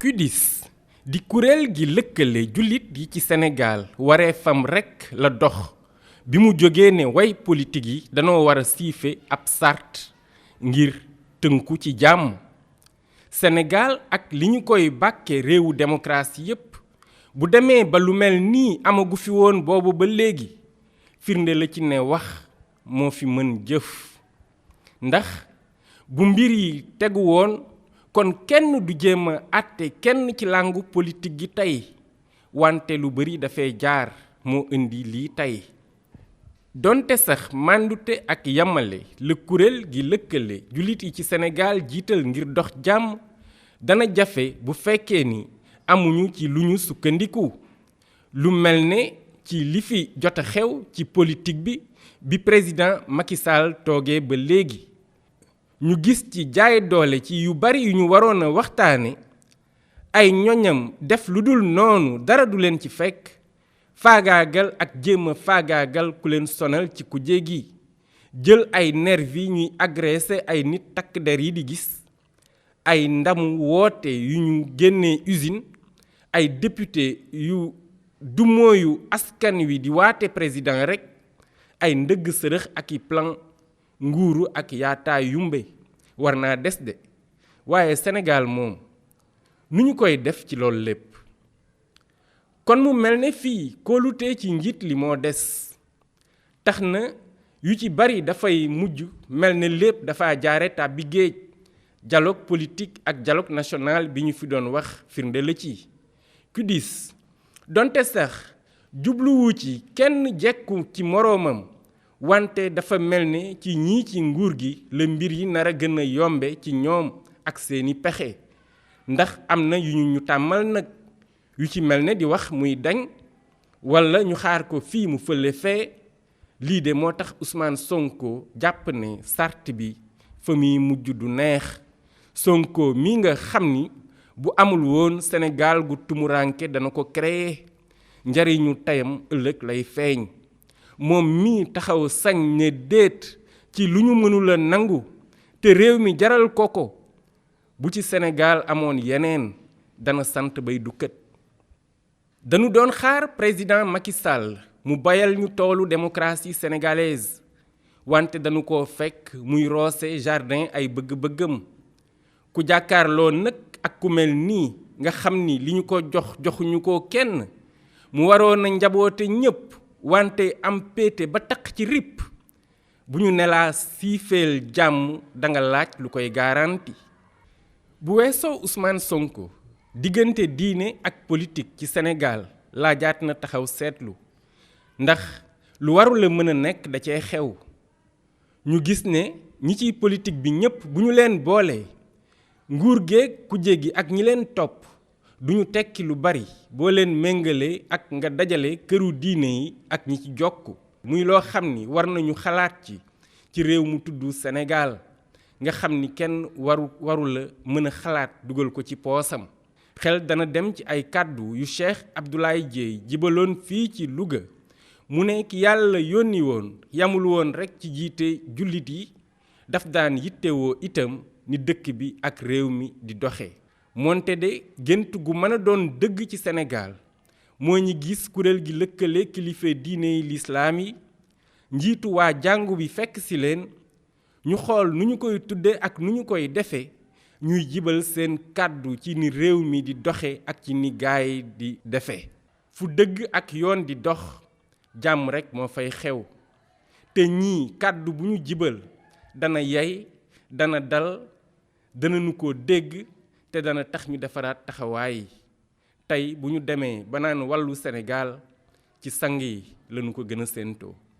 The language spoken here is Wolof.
QDIS di kuréel gi lëkkale jullit yi ci Sénégal wareefam rekk la dox bi mu jógee ne way politique yi danoo war a siife ab sart ngir tënku ci jàmm. Sénégal ak li ñu koy bàkke réewu démocratie yépp bu demee ba lu mel nii amagu fi woon boobu ba léegi firnde la ci ne wax moo fi mën jëf ndax bu mbir yi tegu woon kon kenn du jéem a àtte kenn ci làngu politique gi tey wante lu bari dafay jaar moo indi lii tey donte sax màndute ak yamale la kuréel gi lëkkale jullit yi ci Sénégal jiital ngir dox jàmm dana jafe bu fekkee ni amuñu ci lu ñu sukkandiku lu mel ne ci li fi jot a xew ci politique bi président Macky Sall toogee ba léegi ñu gis ci jaay doole ci yu bari yu ñu waroon a waxtaane ay ñoñam def lu dul noonu dara du leen ci fekk faagaagal ak jéem a faagaagal ku leen sonal ci kujje gi jël ay nervi ñuy agressé ay nit takk der yi di gis ay ndamu woote yu ñu génnee usine ay député yu dumooyu askan wi di waate président rekk ay ndëgg sërëx ak i plan nguuru ak yaataa yumbe war naa des de waaye Sénégal moom nu ñu koy def ci loolu lépp kon mu mel ne fii kóolute ci njiit li moo des tax na yu ci bari dafay mujj mel ne lépp dafa jaare tàbbi géej dialogue politique ak dialogue national bi ñu fi doon wax firnde la ci QDIS donte sax jubluwu ci kenn jekku ci moroomam wante dafa mel ne ci ñii ci nguur gi la mbir yi nar a gën a yombe ci ñoom ak seeni pexe ndax am na yu ñu tàmmal nag yu ci mel ne di wax muy dañ walla ñu xaar ko fii mu fële fee lii de moo tax Ousmane Sonko jàpp ne sart bi fa muy mujj du neex Sonko mi nga xam ni bu amul woon Sénégal gu tumuranke dana ko créer njariñu tayam ëllëg lay feeñ moom mii taxaw sañ ne déet ci lu ñu mënula nangu te réew mi jaral ko bu ci Sénégal amoon yeneen dana sant bay dukkat dañu doon xaar président Macky Sall mu bayal ñu toolu démocratie sénégalaise wante dañu ko fekk muy roose jardin ay bëgg-bëggam ku jàkkaarloo nag ak ku mel nii nga xam ni li ñu ko joxuñu ko kenn mu waroon a njaboote ñépp wante am péete ba taq ci ripp bu ñu nelaa siifeel jàmm danga laaj lu koy garanti bu weesoo Ousmane Sonko diggante diine ak politique ci Sénégal laajaat na taxaw seetlu ndax lu warul a mën a nekk da cee xew ñu gis ne ñi ciy politique bi ñépp bu ñu leen boolee nguur geeg kujje gi ak ñi leen topp duñu tekki lu bari boo leen méngale ak nga dajale këru diine yi ak ñi ci jokk muy loo xam ni war nañu xalaat ci réew mu tudd Sénégal nga xam ni kenn waru la mën a xalaat dugal ko ci poosam xel dana dem ci ay kàddu yu Cheikh Abdoulaye Dièye jibaloon fii ci Louga mu ne ki yàlla yónni woon yamul woon rekk ci jiite jullit yi daf daan yittewoo itam ni dëkk bi ak réew mi di doxe moonte de gént gu mën a doon dëgg ci Sénégal moo ñi gis kuréel gi lëkkale kilifa diine yi lislaam yi njiitu waa jàngu bi fekk si leen ñu xool nu ñu koy tudde ak nu ñu koy defe ñuy jibal seen kàddu ci ni réew mi di doxe ak ci ni gaay di defe fu dëgg ak yoon di dox jàmm rekk moo fay xew te ñii kàddu bu ñu jibal dana yey dana dal dana nu ko dégg te dana tax ñu defaraat taxawaay tey bu ñu demee ba naan wàllu Sénégal ci sang yi lañu ko gën a séentoo